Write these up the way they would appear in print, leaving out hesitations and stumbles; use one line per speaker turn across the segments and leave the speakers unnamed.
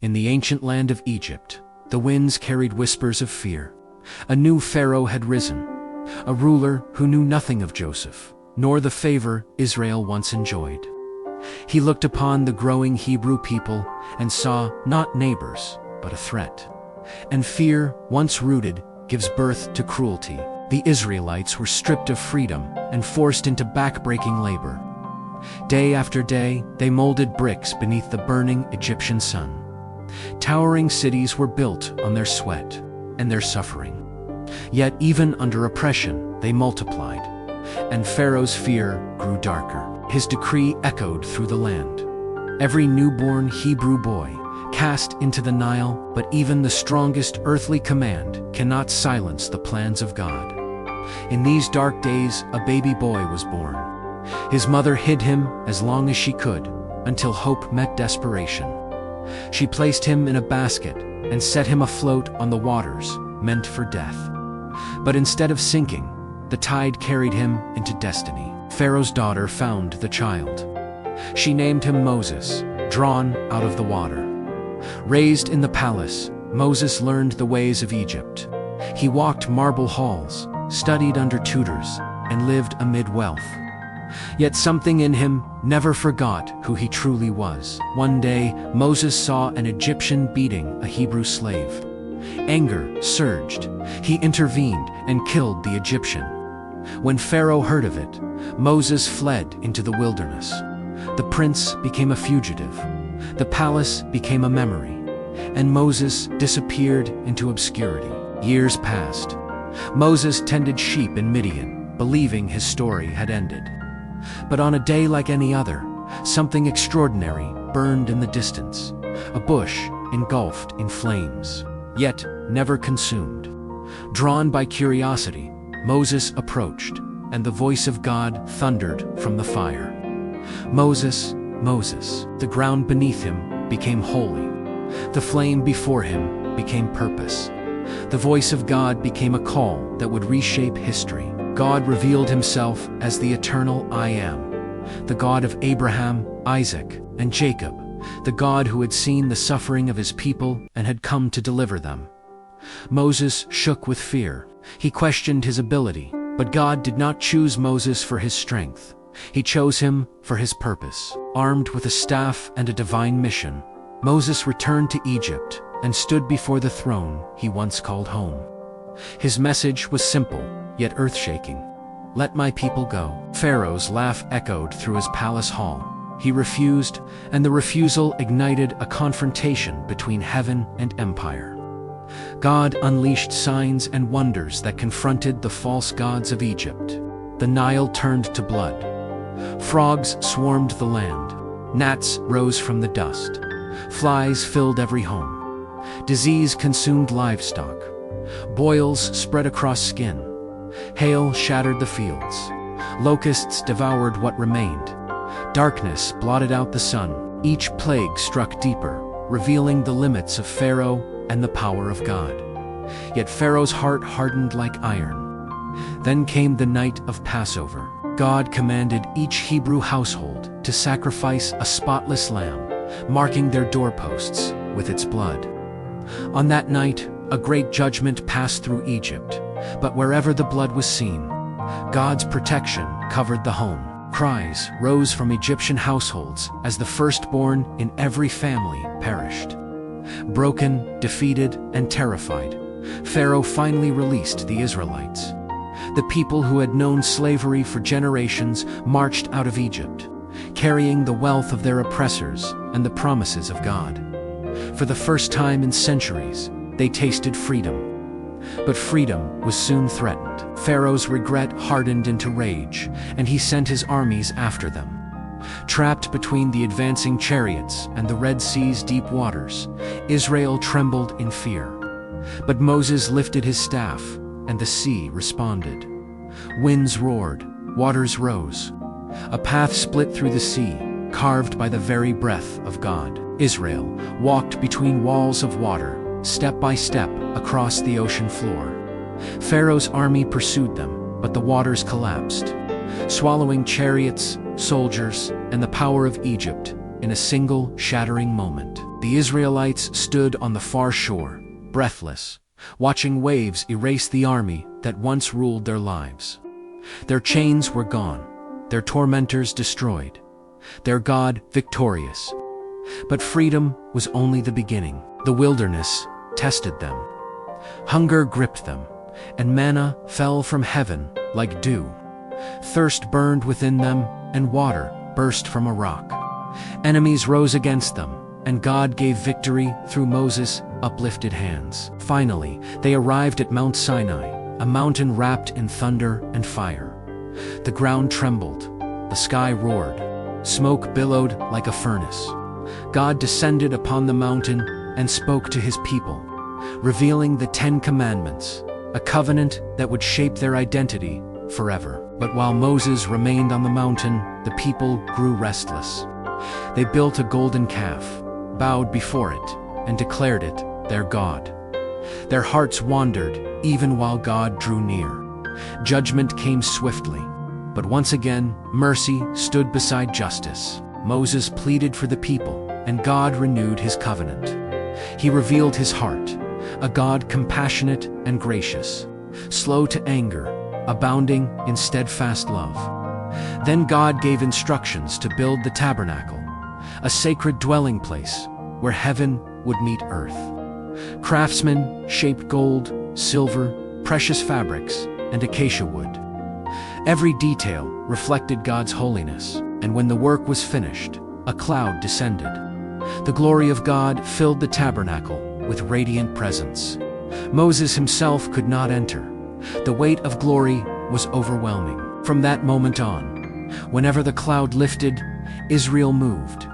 In the ancient land of Egypt, the winds carried whispers of fear. A new pharaoh had risen, a ruler who knew nothing of Joseph, nor the favor Israel once enjoyed. He looked upon the growing Hebrew people and saw not neighbors, but a threat. And fear, once rooted, gives birth to cruelty. The Israelites were stripped of freedom and forced into backbreaking labor. Day after day, they molded bricks beneath the burning Egyptian sun. Towering cities were built on their sweat and their suffering. Yet even under oppression, they multiplied, and Pharaoh's fear grew darker. His decree echoed through the land. Every newborn Hebrew boy cast into the Nile, but even the strongest earthly command cannot silence the plans of God. In these dark days, a baby boy was born. His mother hid him as long as she could, until hope met desperation. She placed him in a basket and set him afloat on the waters meant for death. But instead of sinking, the tide carried him into destiny. Pharaoh's daughter found the child. She named him Moses, drawn out of the water. Raised in the palace, Moses learned the ways of Egypt. He walked marble halls, studied under tutors, and lived amid wealth. Yet something in him never forgot who he truly was. One day, Moses saw an Egyptian beating a Hebrew slave. Anger surged. He intervened and killed the Egyptian. When Pharaoh heard of it, Moses fled into the wilderness. The prince became a fugitive. The palace became a memory, and Moses disappeared into obscurity. Years passed. Moses tended sheep in Midian, believing his story had ended. But on a day like any other, something extraordinary burned in the distance. A bush engulfed in flames, yet never consumed. Drawn by curiosity, Moses approached, and the voice of God thundered from the fire. "Moses, Moses." The ground beneath him became holy. The flame before him became purpose. The voice of God became a call that would reshape history. God revealed himself as the eternal I Am, the God of Abraham, Isaac, and Jacob, the God who had seen the suffering of his people and had come to deliver them. Moses shook with fear. He questioned his ability, but God did not choose Moses for his strength. He chose him for his purpose. Armed with a staff and a divine mission, Moses returned to Egypt and stood before the throne he once called home. His message was simple, yet earth-shaking. "Let my people go." Pharaoh's laugh echoed through his palace hall. He refused, and the refusal ignited a confrontation between heaven and empire. God unleashed signs and wonders that confronted the false gods of Egypt. The Nile turned to blood. Frogs swarmed the land. Gnats rose from the dust. Flies filled every home. Disease consumed livestock. Boils spread across skin. Hail shattered the fields. Locusts devoured what remained. Darkness blotted out the sun. Each plague struck deeper, revealing the limits of Pharaoh and the power of God. Yet Pharaoh's heart hardened like iron. Then came the night of Passover. God commanded each Hebrew household to sacrifice a spotless lamb, marking their doorposts with its blood. On that night, a great judgment passed through Egypt, but wherever the blood was seen, God's protection covered the home. Cries rose from Egyptian households as the firstborn in every family perished. Broken, defeated, and terrified, Pharaoh finally released the Israelites. The people who had known slavery for generations marched out of Egypt, carrying the wealth of their oppressors and the promises of God. For the first time in centuries, they tasted freedom. But freedom was soon threatened. Pharaoh's regret hardened into rage, and he sent his armies after them. Trapped between the advancing chariots and the Red Sea's deep waters, Israel trembled in fear. But Moses lifted his staff, and the sea responded. Winds roared, waters rose. A path split through the sea, carved by the very breath of God. Israel walked between walls of water, step by step across the ocean floor. Pharaoh's army pursued them, but the waters collapsed. Swallowing chariots, soldiers, and the power of Egypt, in a single, shattering moment. The Israelites stood on the far shore, breathless, watching waves erase the army that once ruled their lives. Their chains were gone, their tormentors destroyed, their God victorious. But freedom was only the beginning. The wilderness tested them. Hunger gripped them, and manna fell from heaven like dew. Thirst burned within them, and water burst from a rock. Enemies rose against them, and God gave victory through Moses' uplifted hands. Finally, they arrived at Mount Sinai, a mountain wrapped in thunder and fire. The ground trembled, the sky roared, smoke billowed like a furnace. God descended upon the mountain and spoke to his people, revealing the 10 Commandments, a covenant that would shape their identity forever. But while Moses remained on the mountain, the people grew restless. They built a golden calf, bowed before it, and declared it their God. Their hearts wandered even while God drew near. Judgment came swiftly, but once again, mercy stood beside justice. Moses pleaded for the people, and God renewed his covenant. He revealed his heart, a God compassionate and gracious, slow to anger, abounding in steadfast love. Then God gave instructions to build the tabernacle, a sacred dwelling place where heaven would meet earth. Craftsmen shaped gold, silver, precious fabrics, and acacia wood. Every detail reflected God's holiness, and when the work was finished, a cloud descended. The glory of God filled the tabernacle with radiant presence. Moses himself could not enter. The weight of glory was overwhelming. From that moment on, whenever the cloud lifted, Israel moved.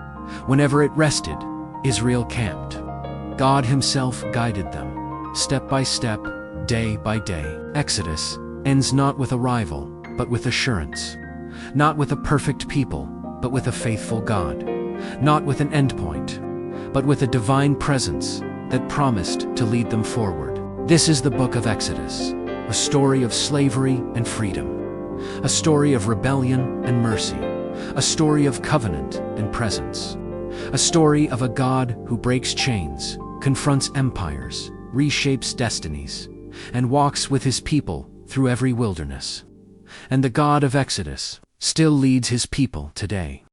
Whenever it rested, Israel camped. God himself guided them, step by step, day by day. Exodus ends not with arrival, but with assurance. Not with a perfect people, but with a faithful God. Not with an endpoint, but with a divine presence that promised to lead them forward. This is the book of Exodus, a story of slavery and freedom, a story of rebellion and mercy, a story of covenant and presence, a story of a God who breaks chains, confronts empires, reshapes destinies, and walks with his people through every wilderness. And the God of Exodus still leads his people today.